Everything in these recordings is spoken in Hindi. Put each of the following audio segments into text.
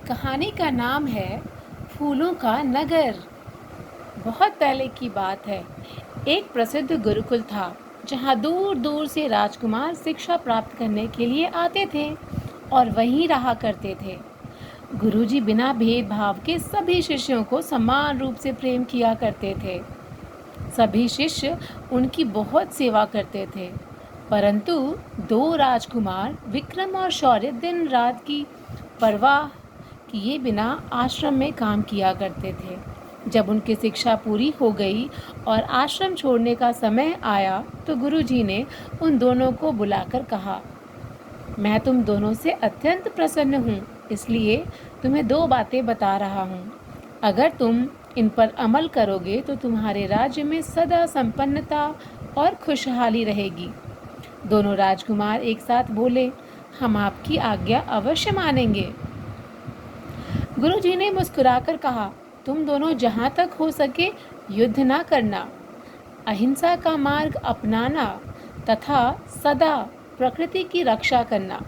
कहानी का नाम है फूलों का नगर। बहुत पहले की बात है। एक प्रसिद्ध गुरुकुल था जहाँ दूर दूर से राजकुमार शिक्षा प्राप्त करने के लिए आते थे और वहीं रहा करते थे। गुरुजी बिना भेदभाव के सभी शिष्यों को समान रूप से प्रेम किया करते थे। सभी शिष्य उनकी बहुत सेवा करते थे, परंतु दो राजकुमार विक्रम और शौर्य दिन रात की परवाह किए बिना आश्रम में काम किया करते थे। जब उनकी शिक्षा पूरी हो गई और आश्रम छोड़ने का समय आया तो गुरुजी ने उन दोनों को बुलाकर कहा, मैं तुम दोनों से अत्यंत प्रसन्न हूँ, इसलिए तुम्हें दो बातें बता रहा हूँ। अगर तुम इन पर अमल करोगे तो तुम्हारे राज्य में सदा संपन्नता और खुशहाली रहेगी। दोनों राजकुमार एक साथ बोले, हम आपकी आज्ञा अवश्य मानेंगे। गुरुजी ने मुस्कुराकर कहा, तुम दोनों जहाँ तक हो सके युद्ध ना करना, अहिंसा का मार्ग अपनाना तथा सदा प्रकृति की रक्षा करना।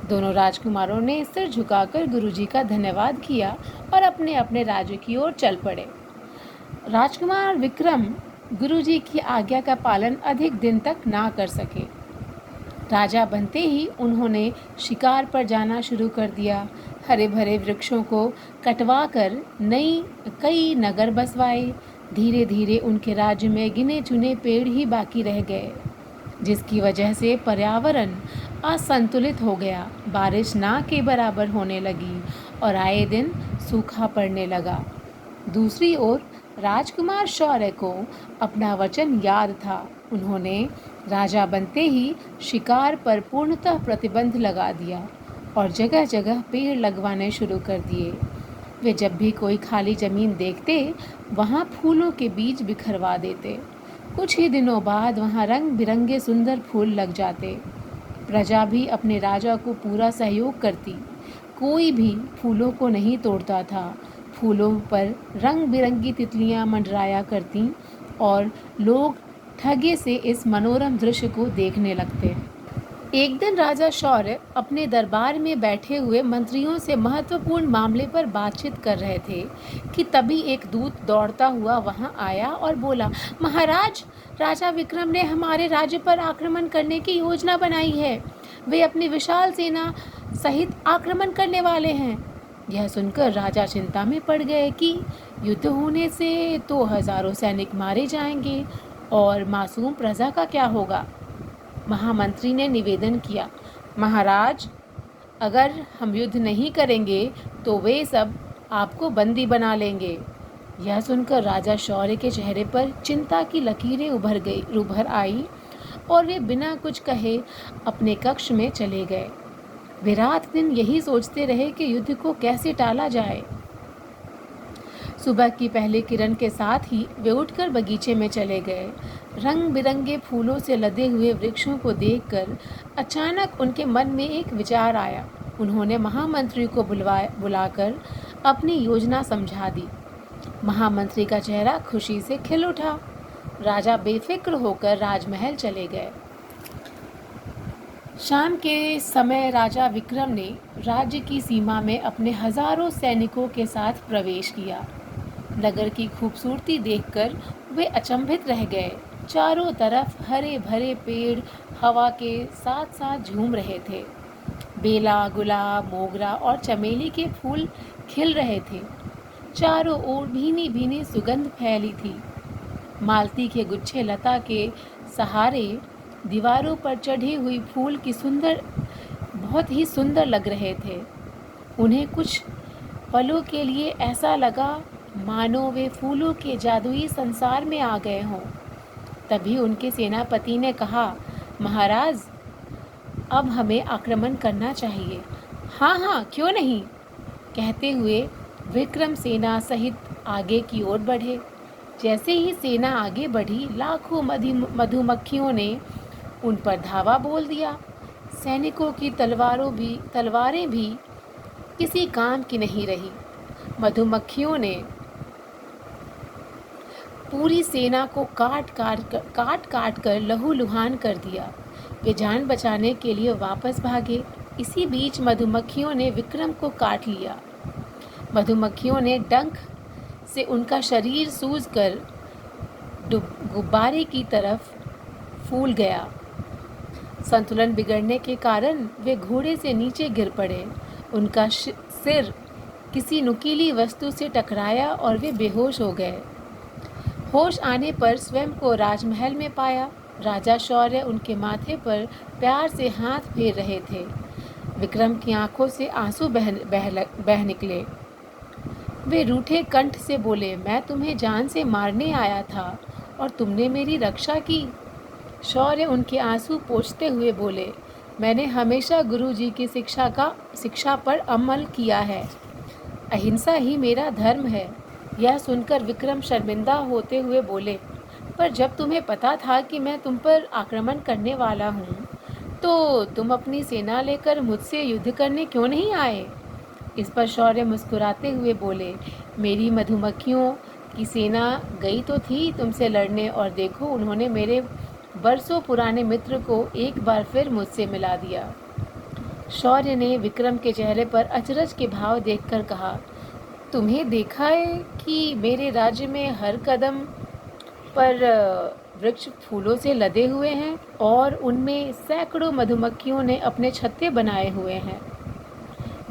दोनों राजकुमारों ने सिर झुकाकर गुरुजी का धन्यवाद किया और अपने अपने राज्य की ओर चल पड़े। राजकुमार विक्रम गुरुजी की आज्ञा का पालन अधिक दिन तक ना कर सके। राजा बनते ही उन्होंने शिकार पर जाना शुरू कर दिया। हरे भरे वृक्षों को कटवाकर कई नगर बसवाए। धीरे धीरे उनके राज्य में गिने चुने पेड़ ही बाकी रह गए, जिसकी वजह से पर्यावरण असंतुलित हो गया। बारिश ना के बराबर होने लगी और आए दिन सूखा पड़ने लगा। दूसरी ओर राजकुमार शौर्य को अपना वचन याद था। उन्होंने राजा बनते ही शिकार पर पूर्णतः प्रतिबंध लगा दिया और जगह जगह पेड़ लगवाने शुरू कर दिए। वे जब भी कोई खाली जमीन देखते वहाँ फूलों के बीज बिखरवा देते। कुछ ही दिनों बाद वहाँ रंग बिरंगे सुंदर फूल लग जाते। प्रजा भी अपने राजा को पूरा सहयोग करती। कोई भी फूलों को नहीं तोड़ता था। फूलों पर रंग बिरंगी तितलियां मंडराया करतीं और लोग ठगे से इस मनोरम दृश्य को देखने लगते। एक दिन राजा शौर्य अपने दरबार में बैठे हुए मंत्रियों से महत्वपूर्ण मामले पर बातचीत कर रहे थे कि तभी एक दूत दौड़ता हुआ वहां आया और बोला, महाराज, राजा विक्रम ने हमारे राज्य पर आक्रमण करने की योजना बनाई है। वे अपनी विशाल सेना सहित आक्रमण करने वाले हैं। यह सुनकर राजा चिंता में पड़ गए कि युद्ध होने से तो हजारों सैनिक मारे जाएंगे और मासूम प्रजा का क्या होगा। महामंत्री ने निवेदन किया, महाराज, अगर हम युद्ध नहीं करेंगे तो वे सब आपको बंदी बना लेंगे। यह सुनकर राजा शौर्य के चेहरे पर चिंता की लकीरें उभर आई और वे बिना कुछ कहे अपने कक्ष में चले गए। वे रात दिन यही सोचते रहे कि युद्ध को कैसे टाला जाए। सुबह की पहली किरण के साथ ही वे उठकर बगीचे में चले गए। रंग बिरंगे फूलों से लदे हुए वृक्षों को देखकर अचानक उनके मन में एक विचार आया। उन्होंने महामंत्री को बुलाकर अपनी योजना समझा दी। महामंत्री का चेहरा खुशी से खिल उठा। राजा बेफिक्र होकर राजमहल चले गए। शाम के समय राजा विक्रम ने राज्य की सीमा में अपने हजारों सैनिकों के साथ प्रवेश किया। नगर की खूबसूरती देखकर वे अचंभित रह गए। चारों तरफ हरे भरे पेड़ हवा के साथ साथ झूम रहे थे। बेला, गुलाब, मोगरा और चमेली के फूल खिल रहे थे। चारों ओर भीनी भीनी सुगंध फैली थी। मालती के गुच्छे लता के सहारे दीवारों पर चढ़ी हुई फूल की बहुत ही सुंदर लग रहे थे। उन्हें कुछ पलों के लिए ऐसा लगा मानो वे फूलों के जादुई संसार में आ गए हों। तभी उनके सेनापति ने कहा, महाराज, अब हमें आक्रमण करना चाहिए। हाँ हाँ, क्यों नहीं, कहते हुए विक्रम सेना सहित आगे की ओर बढ़े। जैसे ही सेना आगे बढ़ी, लाखों मधुमक्खियों ने उन पर धावा बोल दिया। सैनिकों की तलवारें भी किसी काम की नहीं रही। मधुमक्खियों ने पूरी सेना को काट काट कर लहूलुहान कर दिया। वे जान बचाने के लिए वापस भागे। इसी बीच मधुमक्खियों ने विक्रम को काट लिया। मधुमक्खियों ने डंक से उनका शरीर सूजकर गुब्बारे की तरफ फूल गया। संतुलन बिगड़ने के कारण वे घोड़े से नीचे गिर पड़े। उनका सिर किसी नुकीली वस्तु से टकराया और वे बेहोश हो गए। होश आने पर स्वयं को राजमहल में पाया। राजा शौर्य उनके माथे पर प्यार से हाथ फेर रहे थे। विक्रम की आंखों से आंसू बह निकले। वे रूठे कंठ से बोले, मैं तुम्हें जान से मारने आया था और तुमने मेरी रक्षा की। शौर्य उनके आंसू पोंछते हुए बोले, मैंने हमेशा गुरुजी की शिक्षा पर अमल किया है। अहिंसा ही मेरा धर्म है। यह सुनकर विक्रम शर्मिंदा होते हुए बोले, पर जब तुम्हें पता था कि मैं तुम पर आक्रमण करने वाला हूँ, तो तुम अपनी सेना लेकर मुझसे युद्ध करने क्यों नहीं आए? इस पर शौर्य मुस्कुराते हुए बोले, मेरी मधुमक्खियों की सेना गई तो थी तुमसे लड़ने, और देखो उन्होंने मेरे बरसों पुराने मित्र को एक बार फिर मुझसे मिला दिया। शौर्य ने विक्रम के चेहरे पर अचरज के भाव देखकर कहा, तुम्हें देखा है कि मेरे राज्य में हर कदम पर वृक्ष फूलों से लदे हुए हैं और उनमें सैकड़ों मधुमक्खियों ने अपने छत्ते बनाए हुए हैं।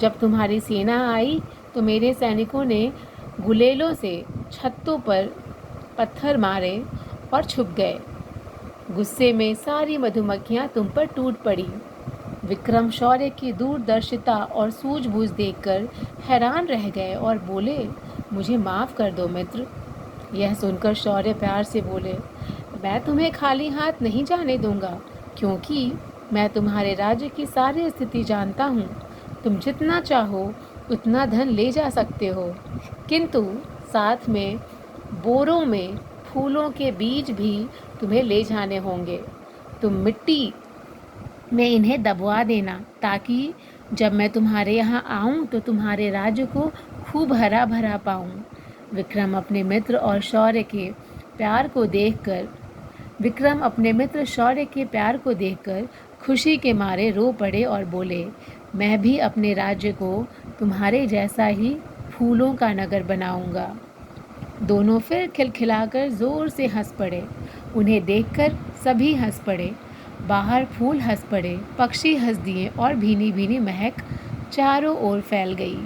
जब तुम्हारी सेना आई तो मेरे सैनिकों ने गुलेलों से छत्तों पर पत्थर मारे और छुप गए। गुस्से में सारी मधुमक्खियां तुम पर टूट पड़ी। विक्रम शौर्य की दूरदर्शिता और सूझबूझ देखकर हैरान रह गए और बोले, मुझे माफ़ कर दो मित्र। यह सुनकर शौर्य प्यार से बोले, मैं तुम्हें खाली हाथ नहीं जाने दूंगा, क्योंकि मैं तुम्हारे राज्य की सारी स्थिति जानता हूँ। तुम जितना चाहो उतना धन ले जा सकते हो, किंतु साथ में बोरों में फूलों के बीज भी तुम्हें ले जाने होंगे। तुम मिट्टी में इन्हें दबवा देना, ताकि जब मैं तुम्हारे यहाँ आऊँ तो तुम्हारे राज्य को खूब हरा भरा पाऊँ। विक्रम अपने मित्र शौर्य के प्यार को देखकर खुशी के मारे रो पड़े और बोले, मैं भी अपने राज्य को तुम्हारे जैसा ही फूलों का नगर बनाऊंगा। दोनों फिर खिलखिलाकर जोर से हंस पड़े। उन्हें देखकर सभी हंस पड़े। बाहर फूल हंस पड़े, पक्षी हंस दिए और भीनी भीनी महक चारों ओर फैल गई।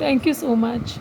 Thank you so much.